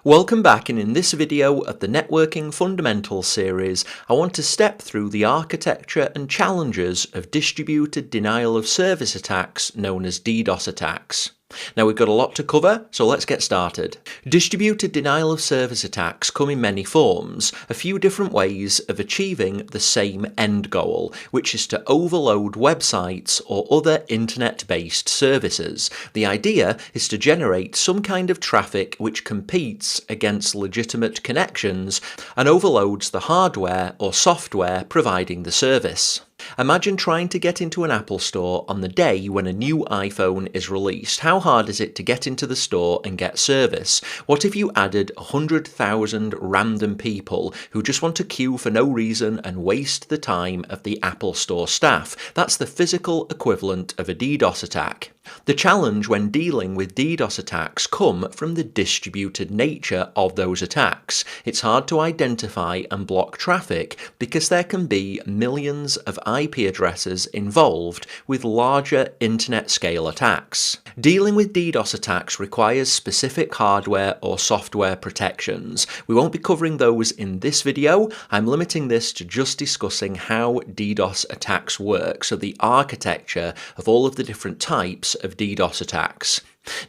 Welcome back, and in this video of the Networking Fundamentals series, I want to step through the architecture and challenges of distributed denial of service attacks known as DDoS attacks. Now we've got a lot to cover, so let's get started. Distributed denial of service attacks come in many forms, a few different ways of achieving the same end goal, which is to overload websites or other internet-based services. The idea is to generate some kind of traffic which competes against legitimate connections and overloads the hardware or software providing the service. Imagine trying to get into an Apple store on the day when a new iPhone is released. How hard is it to get into the store and get service? What if you added 100,000 random people who just want to queue for no reason and waste the time of the Apple Store staff? That's the physical equivalent of a DDoS attack. The challenge when dealing with DDoS attacks come from the distributed nature of those attacks. It's hard to identify and block traffic because there can be millions of IP addresses involved with larger internet scale attacks. Dealing with DDoS attacks requires specific hardware or software protections. We won't be covering those in this video. I'm limiting this to just discussing how DDoS attacks work, so the architecture of all of the different types of DDoS attacks.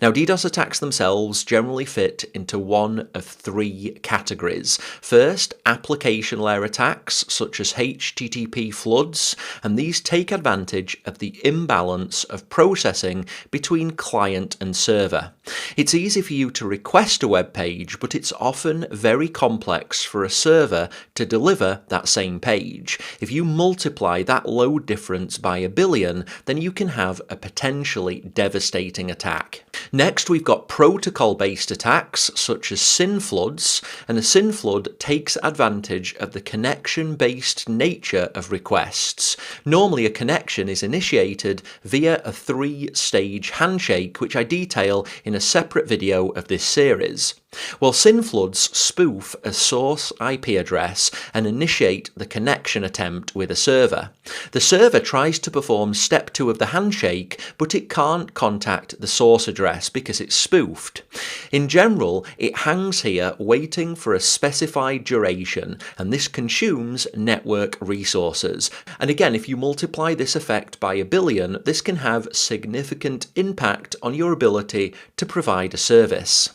Now, DDoS attacks themselves generally fit into one of three categories. First, application layer attacks, such as HTTP floods, and these take advantage of the imbalance of processing between client and server. It's easy for you to request a web page, but it's often very complex for a server to deliver that same page. If you multiply that load difference by a billion, then you can have a potentially devastating attack. Next, we've got protocol-based attacks such as SYN floods, and a SYN flood takes advantage of the connection-based nature of requests. Normally, a connection is initiated via a three-stage handshake, which I detail in a separate video of this series. Well, SYN floods spoof a source IP address and initiate the connection attempt with a server. The server tries to perform step 2 of the handshake, but it can't contact the source address because it's spoofed. In general, it hangs here waiting for a specified duration, and this consumes network resources. And again, if you multiply this effect by a billion, this can have significant impact on your ability to provide a service.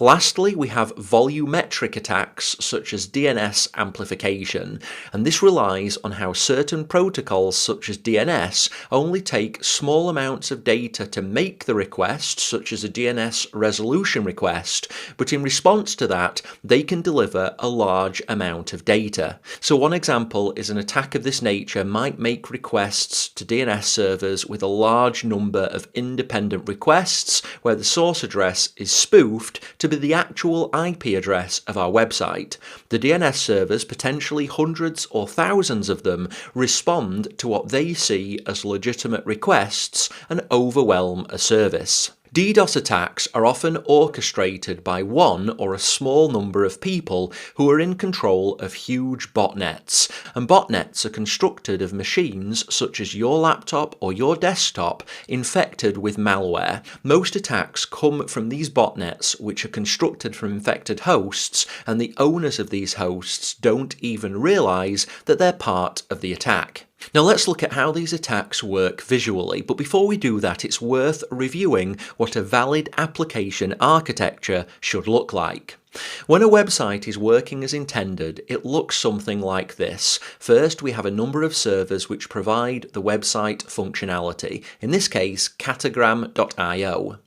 Lastly, we have volumetric attacks such as DNS amplification, and this relies on how certain protocols such as DNS only take small amounts of data to make the request, such as a DNS resolution request, but in response to that, they can deliver a large amount of data. So one example is an attack of this nature might make requests to DNS servers with a large number of independent requests where the source address is spoofed to be the actual IP address of our website. The DNS servers, potentially hundreds or thousands of them, respond to what they see as legitimate requests and overwhelm a service. DDoS attacks are often orchestrated by one or a small number of people who are in control of huge botnets, and botnets are constructed of machines such as your laptop or your desktop infected with malware. Most attacks come from these botnets, which are constructed from infected hosts, and the owners of these hosts don't even realize that they're part of the attack. Now let's look at how these attacks work visually, but before we do that, it's worth reviewing what a valid application architecture should look like. When a website is working as intended, it looks something like this. First, we have a number of servers which provide the website functionality, in this case, catagram.io.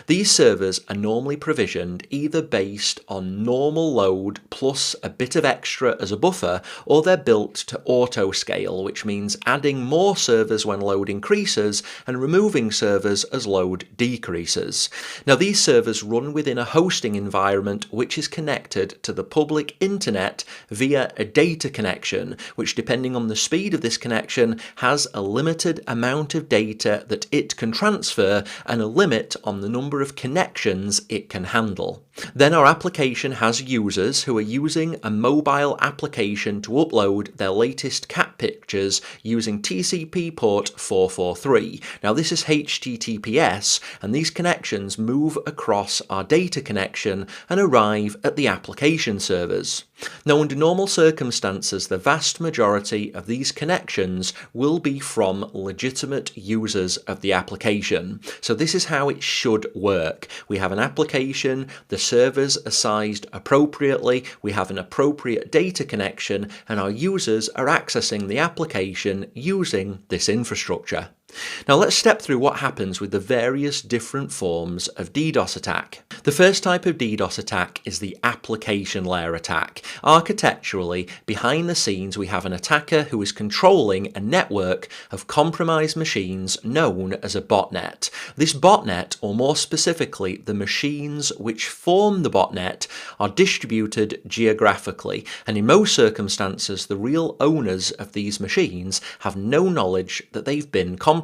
These servers are normally provisioned either based on normal load plus a bit of extra as a buffer, or they're built to auto-scale, which means adding more servers when load increases and removing servers as load decreases. Now, these servers run within a hosting environment which is connected connected to the public internet via a data connection, which, depending on the speed of this connection, has a limited amount of data that it can transfer and a limit on the number of connections it can handle. Then our application has users who are using a mobile application to upload their latest cat pictures using TCP port 443. Now this is HTTPS, and these connections move across our data connection and arrive at the application servers. Now, under normal circumstances, the vast majority of these connections will be from legitimate users of the application. So this is how it should work. We have an application, the servers are sized appropriately, we have an appropriate data connection, and our users are accessing the application using this infrastructure. Now let's step through what happens with the various different forms of DDoS attack. The first type of DDoS attack is the application layer attack. Architecturally, behind the scenes we have an attacker who is controlling a network of compromised machines known as a botnet. This botnet, or more specifically the machines which form the botnet, are distributed geographically, and in most circumstances the real owners of these machines have no knowledge that they've been compromised.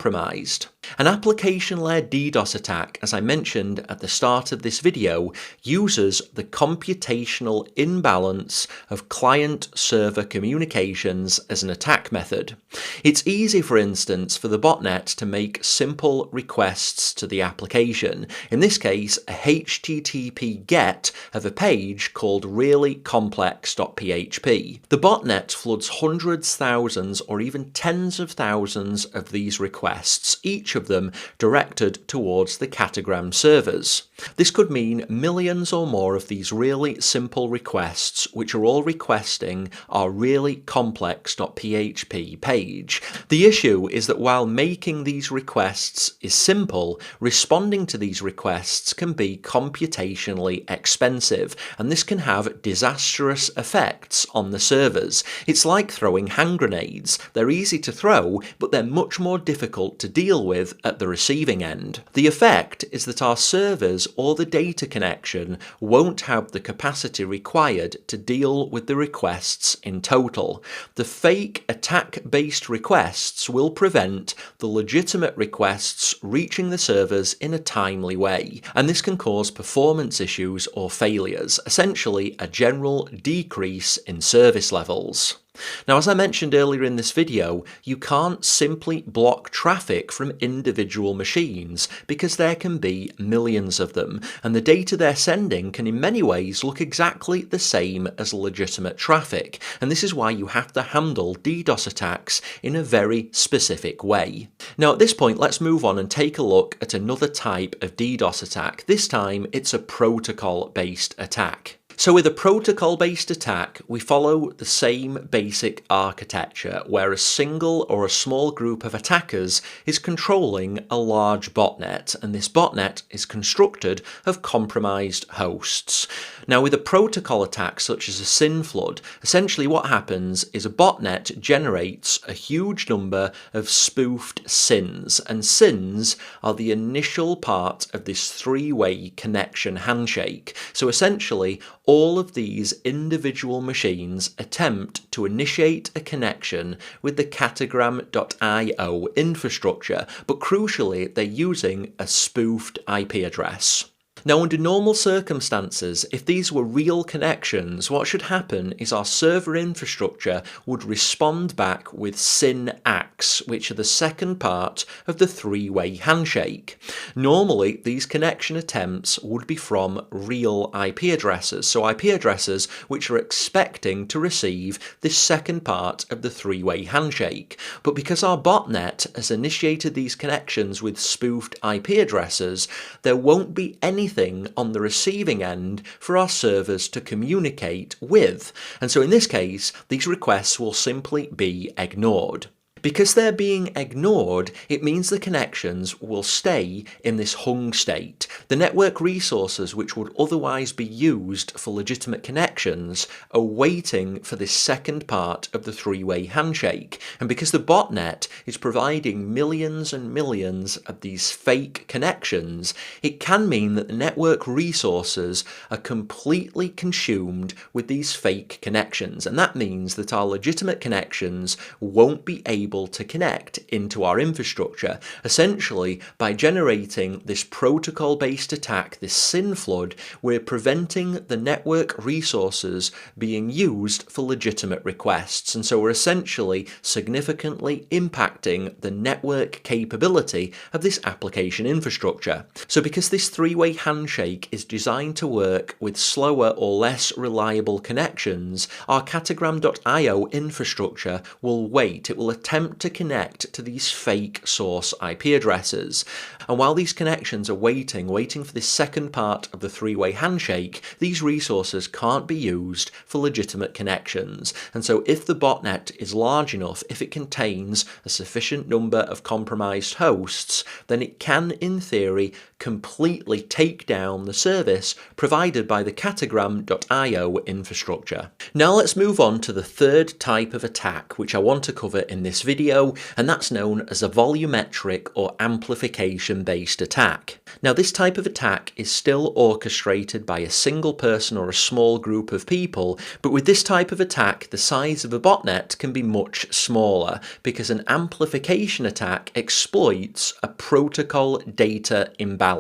An application layer DDoS attack, as I mentioned at the start of this video, uses the computational imbalance of client-server communications as an attack method. It's easy, for instance, for the botnet to make simple requests to the application. In this case, a HTTP GET of a page called reallycomplex.php. The botnet floods hundreds, thousands, or even tens of thousands of these requests, each of them directed towards the catagram servers. This could mean millions or more of these really simple requests, which are all requesting our reallycomplex.php page. The issue is that while making these requests is simple, responding to these requests can be computationally expensive, and this can have disastrous effects on the servers. It's like throwing hand grenades. They're easy to throw, but they're much more difficult to deal with at the receiving end. The effect is that our servers or the data connection won't have the capacity required to deal with the requests in total. The fake attack-based requests will prevent the legitimate requests reaching the servers in a timely way, and this can cause performance issues or failures, essentially a general decrease in service levels. Now, as I mentioned earlier in this video, you can't simply block traffic from individual machines because there can be millions of them, and the data they're sending can in many ways look exactly the same as legitimate traffic, and this is why you have to handle DDoS attacks in a very specific way. Now, at this point, let's move on and take a look at another type of DDoS attack. This time, it's a protocol-based attack. So with a protocol-based attack, we follow the same basic architecture where a single or a small group of attackers is controlling a large botnet, and this botnet is constructed of compromised hosts. Now with a protocol attack such as a SYN flood, essentially what happens is a botnet generates a huge number of spoofed SYNs, and SYNs are the initial part of this three-way connection handshake. So essentially, all of these individual machines attempt to initiate a connection with the catagram.io infrastructure, but crucially they're using a spoofed IP address. Now, under normal circumstances, if these were real connections, what should happen is our server infrastructure would respond back with SYN ACKs, which are the second part of the three-way handshake. Normally, these connection attempts would be from real IP addresses, so IP addresses which are expecting to receive this second part of the three-way handshake. But because our botnet has initiated these connections with spoofed IP addresses, there won't be anything on the receiving end for our servers to communicate with, and so in this case these requests will simply be ignored. Because they're being ignored, it means the connections will stay in this hung state. The network resources which would otherwise be used for legitimate connections are waiting for this second part of the three-way handshake. And because the botnet is providing millions and millions of these fake connections, it can mean that the network resources are completely consumed with these fake connections. And that means that our legitimate connections won't be able to connect into our infrastructure. Essentially, by generating this protocol-based attack, this SYN flood, we're preventing the network resources being used for legitimate requests. And so we're essentially significantly impacting the network capability of this application infrastructure. So because this three-way handshake is designed to work with slower or less reliable connections, our catagram.io infrastructure will wait. It will attempt to connect to these fake source IP addresses. And while these connections are waiting for this second part of the three-way handshake, these resources can't be used for legitimate connections. And so if the botnet is large enough, if it contains a sufficient number of compromised hosts, then it can, in theory, completely take down the service provided by the catagram.io infrastructure. Now let's move on to the third type of attack which I want to cover in this video, and that's known as a volumetric or amplification-based attack. Now this type of attack is still orchestrated by a single person or a small group of people, but with this type of attack the size of a botnet can be much smaller because an amplification attack exploits a protocol data imbalance.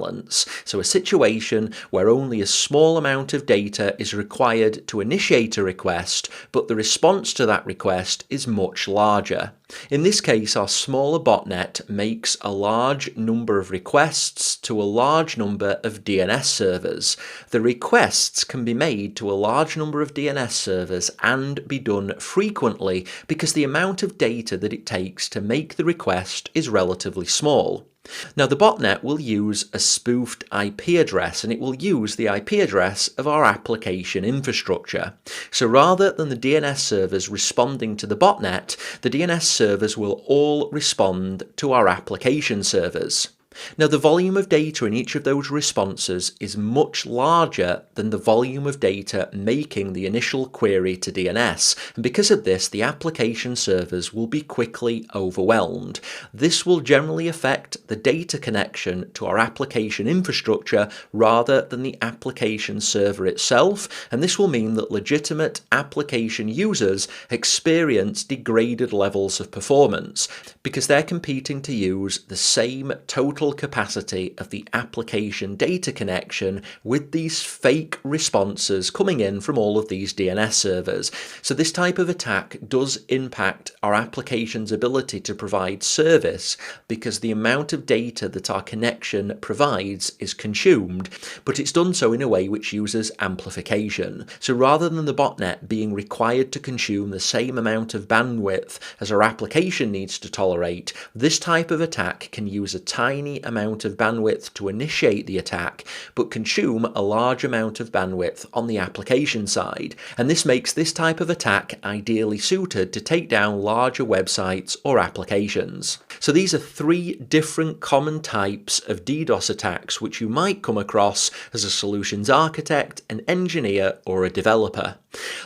So a situation where only a small amount of data is required to initiate a request, but the response to that request is much larger. In this case, our smaller botnet makes a large number of requests to a large number of DNS servers. The requests can be made to a large number of DNS servers and be done frequently because the amount of data that it takes to make the request is relatively small. Now the botnet will use a spoofed IP address, and it will use the IP address of our application infrastructure. So rather than the DNS servers responding to the botnet, the DNS servers will all respond to our application servers. Now the volume of data in each of those responses is much larger than the volume of data making the initial query to DNS, and because of this the application servers will be quickly overwhelmed. This will generally affect the data connection to our application infrastructure rather than the application server itself, and this will mean that legitimate application users experience degraded levels of performance because they're competing to use the same total capacity of the application data connection with these fake responses coming in from all of these DNS servers. So this type of attack does impact our application's ability to provide service because the amount of data that our connection provides is consumed, but it's done so in a way which uses amplification. So rather than the botnet being required to consume the same amount of bandwidth as our application needs to tolerate, this type of attack can use a tiny amount of bandwidth to initiate the attack, but consume a large amount of bandwidth on the application side. And this makes this type of attack ideally suited to take down larger websites or applications. So these are three different common types of DDoS attacks which you might come across as a solutions architect, an engineer, or a developer.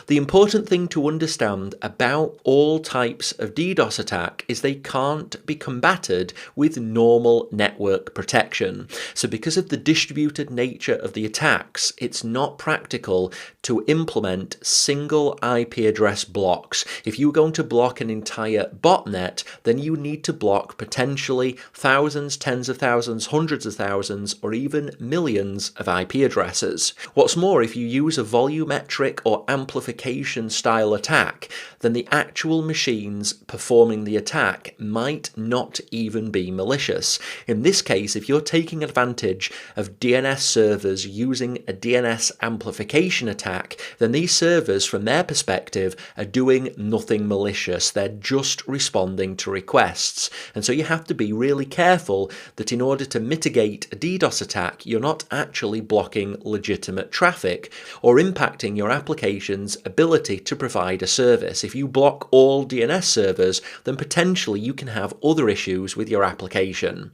The important thing to understand about all types of DDoS attack is they can't be combated with normal network protection. So because of the distributed nature of the attacks, it's not practical to implement single IP address blocks. If you're going to block an entire botnet, then you need to block potentially thousands, tens of thousands, hundreds of thousands, or even millions of IP addresses. What's more, if you use a volumetric or amplification style attack, then the actual machines performing the attack might not even be malicious. In this case, if you're taking advantage of DNS servers using a DNS amplification attack, then these servers, from their perspective, are doing nothing malicious. They're just responding to requests. And so you have to be really careful that in order to mitigate a DDoS attack, you're not actually blocking legitimate traffic or impacting your application's ability to provide a service. If you block all DNS servers, then potentially you can have other issues with your application.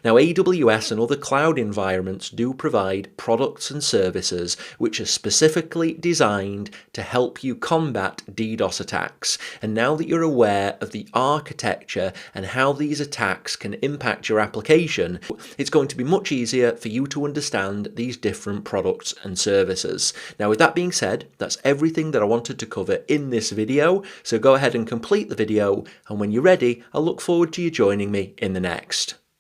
Now, AWS and other cloud environments do provide products and services which are specifically designed to help you combat DDoS attacks. And now that you're aware of the architecture and how these attacks can impact your application, it's going to be much easier for you to understand these different products and services. Now, with that being said, that's everything that I wanted to cover in this video, so go ahead and complete the video, and when you're ready, I look forward to you joining me in the next.